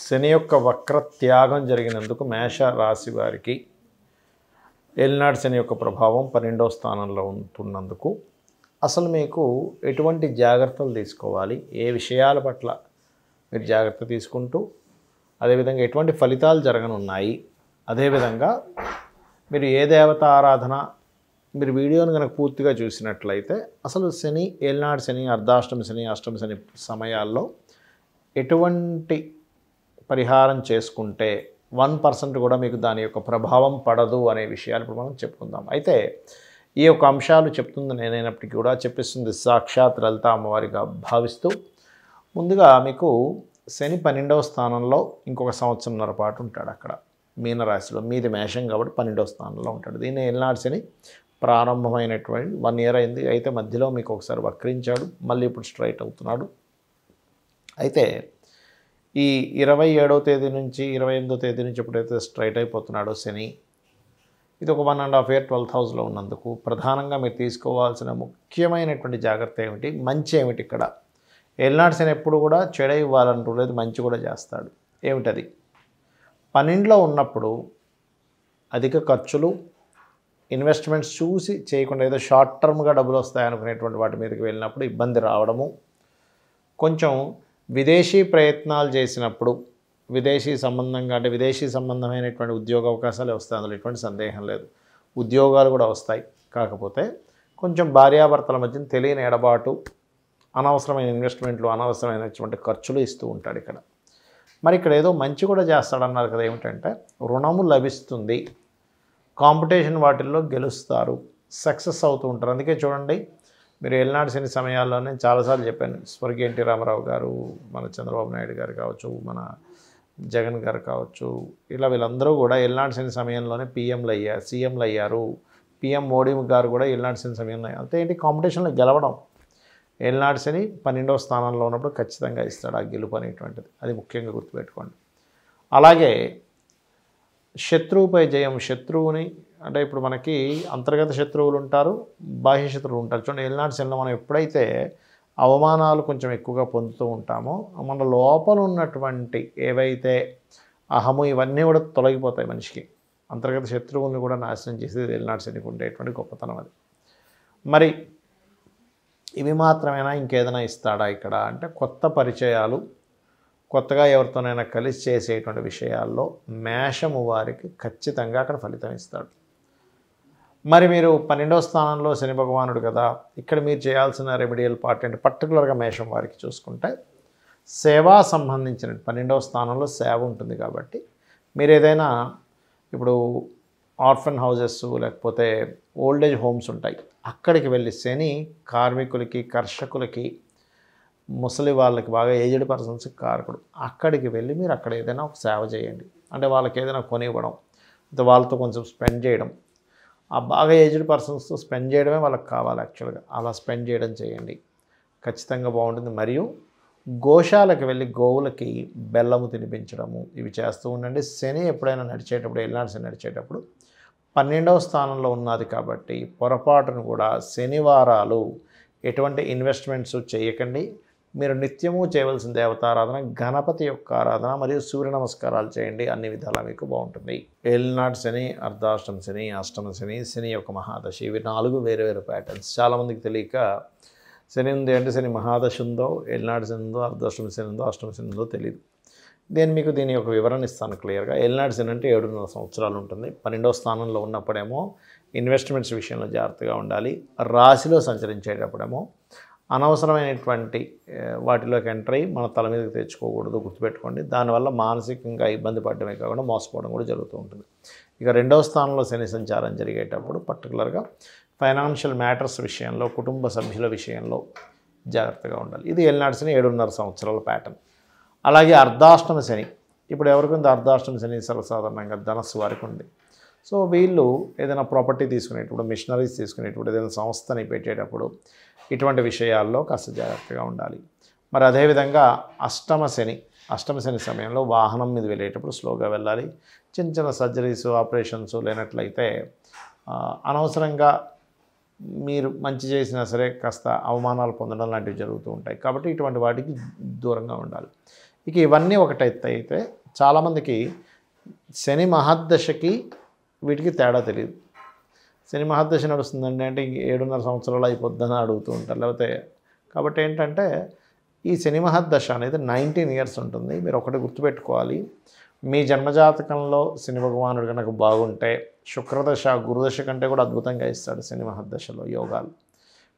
శని యొక్క వక్ర త్యాగం జరిగినందుకు మేష రాశి వారికి ఏలినాటి శని యొక్క ప్రభావం 12వ స్థానంలో ఉంటున్నందుకు అసలు మీకు ఎటువంటి జాగ్రత్తలు తీసుకోవాలి, ఏ విషయాల పట్ల మీరు జాగ్రత్త తీసుకుంటూ అదేవిధంగా ఎటువంటి ఫలితాలు జరగనున్నాయి, అదేవిధంగా మీరు ఏ దేవత ఆరాధన, మీరు వీడియోను కనుక పూర్తిగా చూసినట్లయితే అసలు శని, ఏలినాటి శని, అర్ధాష్టమి శని, అష్టమి శని సమయాల్లో ఎటువంటి పరిహారం చేసుకుంటే 1% కూడా మీకు దాని యొక్క ప్రభావం పడదు అనే విషయాలు ఇప్పుడు మనం చెప్పుకుందాం. అయితే ఈ యొక్క అంశాలు చెప్తుంది నేనైనప్పటికీ కూడా చెప్పిస్తుంది సాక్షాత్ లలిత అమ్మవారిగా భావిస్తూ, ముందుగా మీకు శని 12వ స్థానంలో ఇంకొక సంవత్సరంన్నర పాటు ఉంటాడు. అక్కడ మీనరాశిలో, మీది మేషం కాబట్టి 12వ స్థానంలో ఉంటాడు. దీన్ని ఏలినాటి శని ప్రారంభమైనటువంటి 1 ఇయర్ అయింది. అయితే మధ్యలో మీకు ఒకసారి వక్రించాడు, మళ్ళీ ఇప్పుడు స్ట్రైట్ అవుతున్నాడు. అయితే ఈ 27వ తేదీ నుంచి 28వ తేదీ నుంచి ఎప్పుడైతే స్ట్రైట్ అయిపోతున్నాడో శని, ఇది ఒక 1.5 ఇయర్ 12th హౌస్లో ఉన్నందుకు ప్రధానంగా మీరు తీసుకోవాల్సిన ముఖ్యమైనటువంటి జాగ్రత్త ఏమిటి, మంచి ఏమిటి? ఇక్కడ ఏలినాటి శని ఎప్పుడు కూడా చెడ ఇవ్వాలంటూ లేదు, మంచి కూడా చేస్తాడు. ఏమిటది? 12లో ఉన్నప్పుడు అధిక ఖర్చులు, ఇన్వెస్ట్మెంట్స్ చూసి చేయకుండా ఏదో షార్ట్ టర్మ్గా డబ్బులు వస్తాయనుకునేటువంటి వాటి మీదకి వెళ్ళినప్పుడు ఇబ్బంది రావడము, కొంచెం విదేశీ ప్రయత్నాలు చేసినప్పుడు విదేశీ సంబంధంగా అంటే విదేశీ సంబంధమైనటువంటి ఉద్యోగ అవకాశాలు వస్తాయి, అందులో ఎటువంటి సందేహం లేదు. ఉద్యోగాలు కూడా వస్తాయి. కాకపోతే కొంచెం భార్యాభర్తల మధ్య తెలియని ఎడబాటు, అనవసరమైన ఇన్వెస్ట్మెంట్లు, అనవసరమైనటువంటి ఖర్చులు ఇస్తూ ఉంటాడు ఇక్కడ. మరి ఇక్కడ ఏదో మంచి కూడా చేస్తాడన్నారు కదా, ఏమిటంటే రుణము లభిస్తుంది, కాంపిటీషన్ వాటిల్లో గెలుస్తారు, సక్సెస్ అవుతూ ఉంటారు. అందుకే చూడండి, మీరు ఏలినాటి శని సమయాల్లోనే చాలాసార్లు చెప్పాను, స్వర్గీయ ఎన్టీ రామారావు గారు, మన చంద్రబాబు నాయుడు గారు కావచ్చు, మన జగన్ గారు కావచ్చు, ఇలా వీళ్ళందరూ కూడా ఏలినాటి శని సమయంలోనే సీఎంలు అయ్యారు. పిఎం మోడీ గారు కూడా ఏలినాటి శని సమయంలో. అంతే ఏంటి, కాంపిటీషన్లో గెలవడం. ఏలినాటి శని 12వ స్థానంలో ఉన్నప్పుడు ఖచ్చితంగా ఇస్తాడు ఆ గెలుపు అనేటువంటిది, అది ముఖ్యంగా గుర్తుపెట్టుకోండి. అలాగే శత్రువుపై జయం, శత్రువుని అంటే ఇప్పుడు మనకి అంతర్గత శత్రువులు ఉంటారు, బాహ్య శత్రువులు ఉంటారు. చూడండి, ఏలినాటి శనిలో మనం ఎప్పుడైతే అవమానాలు కొంచెం ఎక్కువగా పొందుతూ ఉంటామో మన లోపల ఉన్నటువంటి ఏవైతే అహము ఇవన్నీ కూడా తొలగిపోతాయి మనిషికి. అంతర్గత శత్రువుల్ని కూడా నాశనం చేసేది ఏలినాటి శనికి ఉండేటువంటి గొప్పతనం అది. మరి ఇవి మాత్రమేనా, ఇంకేదైనా ఇస్తాడా ఇక్కడ అంటే కొత్త పరిచయాలు, కొత్తగా ఎవరితోనైనా కలిసి చేసేటువంటి విషయాల్లో మేషము వారికి ఖచ్చితంగా అక్కడ ఫలితం ఇస్తాడు. మరి మీరు 12వ స్థానంలో శని భగవానుడు కదా, ఇక్కడ మీరు చేయాల్సిన రెమెడియల్ పార్ట్ అంటే పర్టికులర్గా మేషం వారికి చూసుకుంటే సేవా సంబంధించిన 12వ స్థానంలో సేవ ఉంటుంది కాబట్టి మీరు ఏదైనా ఇప్పుడు ఆర్ఫన్ హౌజెస్ లేకపోతే ఓల్డేజ్ హోమ్స్ ఉంటాయి, అక్కడికి వెళ్ళి శని కార్మికులకి, కర్షకులకి, ముసలి వాళ్ళకి, బాగా ఏజ్డ్ పర్సన్స్కి కారకుడు, అక్కడికి వెళ్ళి మీరు అక్కడ ఏదైనా ఒక సేవ చేయండి. అంటే వాళ్ళకి ఏదైనా కొనివ్వడం, వాళ్ళతో కొంచెం స్పెండ్ చేయడం, ఆ బాగా ఏజ్డ్ పర్సన్స్తో స్పెండ్ చేయడమే వాళ్ళకి కావాలి యాక్చువల్గా. అలా స్పెండ్ చేయడం చేయండి, ఖచ్చితంగా బాగుంటుంది. మరియు గోశాలకు వెళ్ళి గోవులకి బెల్లము తినిపించడము, ఇవి చేస్తూ ఉండండి. శని ఎప్పుడైనా నడిచేటప్పుడు, ఏలినాటి శని నడిచేటప్పుడు 12వ స్థానంలో ఉన్నది కాబట్టి పొరపాటును కూడా శనివారాలు ఎటువంటి ఇన్వెస్ట్మెంట్స్ చేయకండి. మీరు నిత్యము చేయవలసిన దేవతారాధన గణపతి యొక్క ఆరాధన మరియు సూర్య నమస్కారాలు చేయండి, అన్ని విధాలా మీకు బాగుంటుంది. ఏలినాటి శని, అర్ధాష్టమి శని, అష్టమ శని, శని యొక్క మహాదశ, ఇవి 4 వేరు వేరు ప్యాటర్న్స్. చాలామందికి తెలియక శని ఉంది అంటే శని మహాదశ ఉందో, ఏలినాటి శని ఉందో, అర్ధాష్టమి శని ఉందో, అష్టమ శని ఉందో తెలియదు. దీని యొక్క వివరణ ఇస్తాను క్లియర్గా. ఏలినాటి శని అంటే 7.5 సంవత్సరాలు ఉంటుంది. 12వ స్థానంలో ఉన్నప్పుడేమో ఇన్వెస్ట్మెంట్స్ విషయంలో జాగ్రత్తగా ఉండాలి. రాశిలో సంచరించేటప్పుడేమో అనవసరమైనటువంటి వాటిలోకి ఎంటర్ అయ్యి మన తల మీదకి తెచ్చుకోకూడదు, గుర్తుపెట్టుకోండి. దానివల్ల మానసికంగా ఇబ్బంది పడడమే కాకుండా మోసపోవడం కూడా జరుగుతూ ఉంటుంది. ఇక 2వ స్థానంలో శని సంచారం జరిగేటప్పుడు పర్టికులర్గా ఫైనాన్షియల్ మ్యాటర్స్ విషయంలో, కుటుంబ సభ్యుల విషయంలో జాగ్రత్తగా ఉండాలి. ఇది ఏలినాటి శని 7.5 సంవత్సరాల ప్యాటర్న్. అలాగే అర్ధాష్టమ శని, ఇప్పుడు ఎవరికి ఉంది అర్ధాష్టమ శని? సర్వసాధారణంగా ధనస్సు వారికి ఉంది. సో వీళ్ళు ఏదైనా ప్రాపర్టీ తీసుకునేటప్పుడు, మిషనరీస్ తీసుకునేటప్పుడు, ఏదైనా సంస్థని పెట్టేటప్పుడు ఇటువంటి విషయాల్లో కాస్త జాగ్రత్తగా ఉండాలి. మరి అదేవిధంగా అష్టమ శని సమయంలో వాహనం మీద వెళ్ళేటప్పుడు స్లోగా వెళ్ళాలి. చిన్న చిన్న సర్జరీస్, ఆపరేషన్స్ లేనట్లయితే అనవసరంగా మీరు మంచి చేసినా సరే కాస్త అవమానాలు పొందడం లాంటివి జరుగుతూ ఉంటాయి. కాబట్టి ఇటువంటి వాటికి దూరంగా ఉండాలి. ఇక ఇవన్నీ ఒకటైతే చాలామందికి శని మహర్దశకి వీటికి తేడా తెలియదు. శని మహర్దశ నడుస్తుందండి అంటే 7.5 సంవత్సరాలు అయిపోద్దని అడుగుతూ ఉంటారు. లేకపోతే కాబట్టి ఏంటంటే ఈ శని మహర్దశ అనేది 19 ఇయర్స్ ఉంటుంది. మీరు ఒకటి గుర్తుపెట్టుకోవాలి, మీ జన్మజాతకంలో శని భగవానుడు కనుక బాగుంటే శుక్రదశ గురుదశ కంటే కూడా అద్భుతంగా ఇస్తాడు శని మహర్దశలో యోగాలు.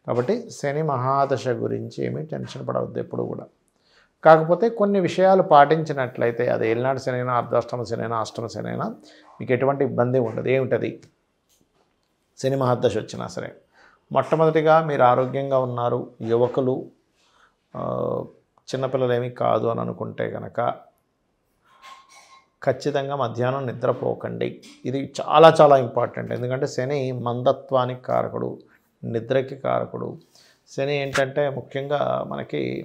కాబట్టి శని మహాదశ గురించి ఏమీ టెన్షన్ పడవద్దు ఎప్పుడు కూడా. కాకపోతే కొన్ని విషయాలు పాటించినట్లయితే అది ఏలినాటి శనైనా, అర్ధాష్టమ శనైనా, అష్టమ శనైనా మీకు ఎటువంటి ఇబ్బంది ఉండదు. ఏమిటది? శని మహర్దశ వచ్చినా సరే మొట్టమొదటిగా మీరు ఆరోగ్యంగా ఉన్నారు, యువకులు చిన్నపిల్లలు ఏమీ కాదు అని అనుకుంటే కనుక ఖచ్చితంగా మధ్యాహ్నం నిద్రపోకండి. ఇది చాలా చాలా ఇంపార్టెంట్. ఎందుకంటే శని మందత్వానికి కారకుడు, నిద్రకి కారకుడు. శని ఏంటంటే ముఖ్యంగా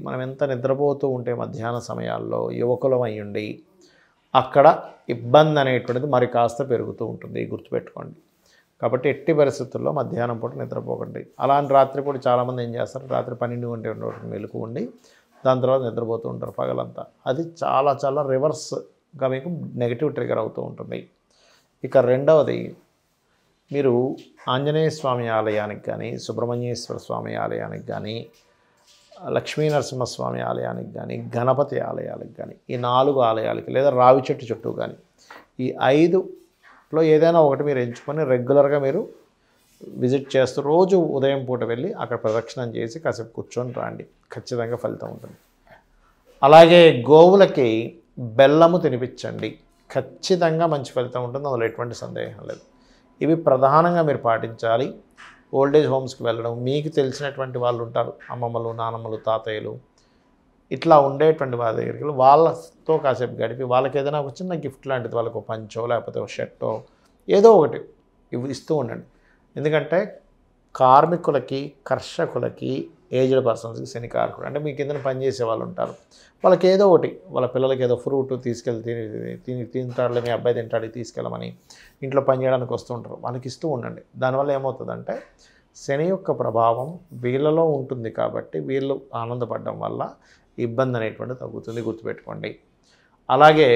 మనం ఎంత నిద్రపోతూ ఉంటే మధ్యాహ్న సమయాల్లో యువకులం అయ్యుండి అక్కడ ఇబ్బంది అనేటువంటిది మరి కాస్త పెరుగుతూ ఉంటుంది, గుర్తుపెట్టుకోండి. కాబట్టి ఎట్టి పరిస్థితుల్లో మధ్యాహ్నం పూట నిద్రపోకండి. అలాంటి రాత్రిపూట చాలామంది ఏం చేస్తారు, రాత్రి 12 గంటల వరకు మెలుకు ఉండి దాని తర్వాత నిద్రపోతూ ఉంటారు పగలంతా. అది చాలా చాలా రివర్స్గా మీకు నెగిటివ్ ట్రిగర్ అవుతూ ఉంటుంది. ఇక రెండవది, మీరు ఆంజనేయ స్వామి ఆలయానికి కానీ, సుబ్రహ్మణ్యేశ్వర స్వామి ఆలయానికి కానీ, లక్ష్మీ నరసింహస్వామి ఆలయానికి కానీ, గణపతి ఆలయాలకు కానీ, ఈ 4 ఆలయాలకి లేదా రావి చెట్టు చుట్టూ కానీ ఈ 5లో ఏదైనా ఒకటి మీరు ఎంచుకొని రెగ్యులర్గా మీరు విజిట్ చేస్తూ రోజు ఉదయం పూట వెళ్ళి అక్కడ ప్రదక్షిణం చేసి కాసేపు కూర్చొని రండి, ఖచ్చితంగా ఫలితం ఉంటుంది. అలాగే గోవులకి బెల్లము తినిపించండి, ఖచ్చితంగా మంచి ఫలితం ఉంటుంది, అందులో ఎటువంటి సందేహం లేదు. ఇవి ప్రధానంగా మీరు పాటించాలి. ఓల్డేజ్ హోమ్స్కి వెళ్ళడం, మీకు తెలిసినటువంటి వాళ్ళు ఉంటారు, అమ్మమ్మలు, నానమ్మలు, తాతయ్యలు, ఇట్లా ఉండేటువంటి వాళ్ళ దగ్గరికి వెళ్ళి వాళ్ళతో కాసేపు గడిపి వాళ్ళకి ఏదైనా ఒక చిన్న గిఫ్ట్ లాంటిది, వాళ్ళకు పంచో లేకపోతే ఒక షర్టో ఏదో ఒకటి ఇస్తూ ఉండండి. ఎందుకంటే కార్మికులకి, కర్షకులకి, ఏజ్డ్ పర్సన్స్కి శని కారకుడు. అంటే మీ కింద పనిచేసే వాళ్ళు ఉంటారు, వాళ్ళకి ఏదో ఒకటి, వాళ్ళ పిల్లలకి ఏదో ఫ్రూట్ తీసుకెళ్ళి తింటాడులే, మీ అబ్బాయి తింటాడు తీసుకెళ్ళమని ఇంట్లో పని చేయడానికి వస్తూ ఉంటారు, వాళ్ళకి ఇస్తూ ఉండండి. దానివల్ల ఏమవుతుందంటే శని యొక్క ప్రభావం వీళ్ళలో ఉంటుంది కాబట్టి వీళ్ళు ఆనందపడడం వల్ల ఇబ్బంది అనేటువంటి తగ్గుతుంది, గుర్తుపెట్టుకోండి. అలాగే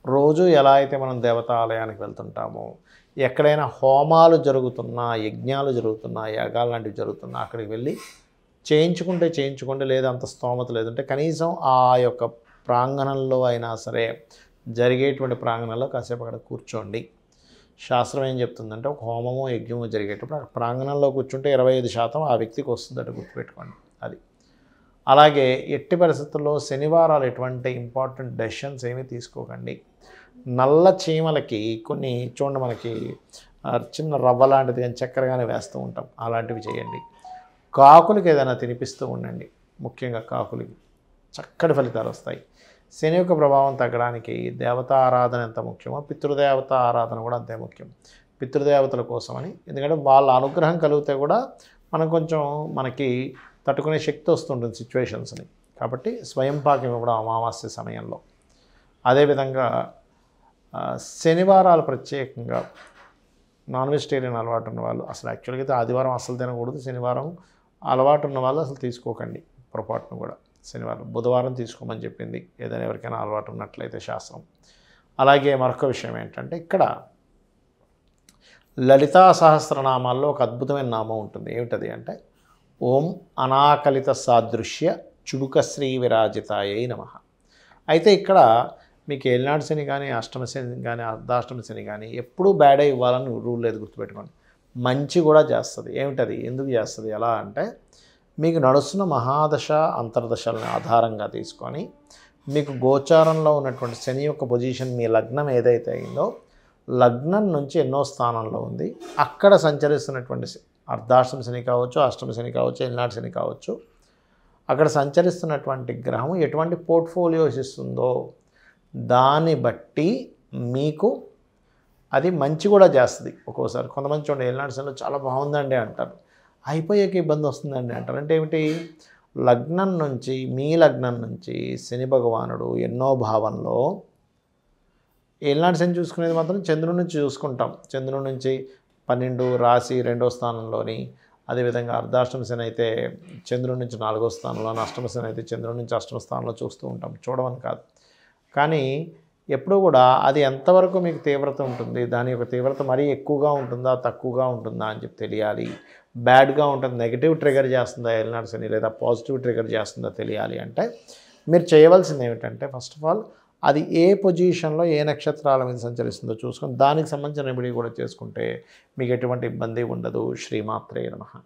రోజు ఎలా అయితే మనం దేవతా ఆలయానికి వెళ్తుంటామో, ఎక్కడైనా హోమాలు జరుగుతున్నా, యజ్ఞాలు జరుగుతున్నా, యాగాలు లాంటివి జరుగుతున్నా అక్కడికి వెళ్ళి చేయించుకుంటే లేదా అంత స్తోమత లేదంటే కనీసం ఆ యొక్క ప్రాంగణంలో అయినా సరే, జరిగేటువంటి ప్రాంగణంలో కాసేపు అక్కడ కూర్చోండి. శాస్త్రం ఏం చెప్తుందంటే ఒక హోమమో యజ్ఞమో జరిగేటప్పుడు అక్కడ ప్రాంగణంలో కూర్చుంటే 25% ఆ వ్యక్తికి వస్తుందట, గుర్తుపెట్టుకోండి. అది అలాగే ఎట్టి పరిస్థితుల్లో శనివారాలు ఎటువంటి ఇంపార్టెంట్ డెసిషన్స్ ఏమీ తీసుకోకండి. నల్ల చీమలకి కొన్ని చూడండి, మనకి చిన్న రవ్వ లాంటిది కానీ చక్కెర కానీ వేస్తూ ఉంటాం, అలాంటివి చేయండి. కాకులకి ఏదైనా తినిపిస్తూ ఉండండి, ముఖ్యంగా కాకులకి చక్కటి ఫలితాలు వస్తాయి. శని యొక్క ప్రభావం తగ్గడానికి దేవతా ఆరాధన ఎంత ముఖ్యమో పితృదేవత ఆరాధన కూడా అంతే ముఖ్యం. పితృదేవతల కోసమని, ఎందుకంటే వాళ్ళ అనుగ్రహం కలిగితే కూడా మనం కొంచెం మనకి తట్టుకునే శక్తి వస్తుంటుంది సిచ్యువేషన్స్ని. కాబట్టి స్వయం పాకం ఇవ్వడం అమావాస్య సమయంలో. అదేవిధంగా శనివారాలు ప్రత్యేకంగా నాన్ వెజిటేరియన్ అలవాటు ఉన్న వాళ్ళు, అసలు యాక్చువల్గా అయితే ఆదివారం అసలు తినకూడదు, శనివారం అలవాటు ఉన్న వాళ్ళు అసలు తీసుకోకండి పొరపాటును కూడా. శనివారం, బుధవారం తీసుకోమని చెప్పింది ఏదైనా ఎవరికైనా అలవాటు ఉన్నట్లయితే శాస్త్రం. అలాగే మరొక విషయం ఏంటంటే ఇక్కడ లలితా సహస్రనామాల్లో ఒక అద్భుతమైన నామం ఉంటుంది. ఏమిటది అంటే ఓం అనాకలిత సాదృశ్య చుడుక శ్రీ విరాజితాయై నమః. అయితే ఇక్కడ మీకు ఏలినాటి శని కానీ, అష్టమ శని కానీ, అర్ధాష్టమ శని కానీ ఎప్పుడూ బ్యాడే ఇవ్వాలని రూల్ లేదు, గుర్తుపెట్టుకోండి. మంచి కూడా చేస్తుంది. ఏమిటది, ఎందుకు చేస్తుంది, ఎలా అంటే మీకు నడుస్తున్న మహాదశ అంతర్దశలను ఆధారంగా తీసుకొని మీకు గోచారంలో ఉన్నటువంటి శని యొక్క పొజిషన్, మీ లగ్నం ఏదైతే అయిందో లగ్నం నుంచి ఎన్నో స్థానంలో ఉంది, అక్కడ సంచరిస్తున్నటువంటి అర్ధాష్టమ శని కావచ్చు, అష్టమ శని కావచ్చు, ఏలినాటి శని కావచ్చు, అక్కడ సంచరిస్తున్నటువంటి గ్రహం ఎటువంటి పోర్ట్ఫోలియోస్ ఇస్తుందో దాన్ని బట్టి మీకు అది మంచి కూడా చేస్తుంది. ఒక్కోసారి కొంతమంది చూడండి ఏలినాటి శనిలో చాలా బాగుందండి అంటారు, అయిపోయాక ఇబ్బంది వస్తుందండి అంటారు. అంటే ఏమిటి, లగ్నం నుంచి, మీ లగ్నం నుంచి శని భగవానుడు ఎన్నో భావంలో, ఏలినాటి శని చూసుకునేది మాత్రం చంద్రుడి నుంచి చూసుకుంటాం, చంద్రుడి నుంచి 12 రాశి 2వ స్థానంలోని, అదేవిధంగా అర్ధాష్టమ శని అయితే చంద్రుడి నుంచి 4వ స్థానంలో, అష్టమ శని అయితే చంద్రుడి నుంచి 8వ స్థానంలో చూస్తూ ఉంటాం, చూడమని కాదు. కానీ ఎప్పుడు కూడా అది ఎంతవరకు మీకు తీవ్రత ఉంటుంది, దాని యొక్క తీవ్రత మరీ ఎక్కువగా ఉంటుందా తక్కువగా ఉంటుందా అని చెప్పి తెలియాలి. బ్యాడ్గా ఉంటుంది, నెగిటివ్ ట్రిగర్ చేస్తుందా ఏలినాటి శని లేదా పాజిటివ్ ట్రిగర్ చేస్తుందా తెలియాలి అంటే మీరు చేయవలసింది ఏమిటంటే ఫస్ట్ ఆఫ్ ఆల్ అది ఏ పొజిషన్లో ఏ నక్షత్రాల మీద సంచరిస్తుందో చూసుకొని దానికి సంబంధించిన రెమెడీ కూడా చేసుకుంటే మీకు ఎటువంటి ఇబ్బంది ఉండదు. శ్రీమాత్రే నమః.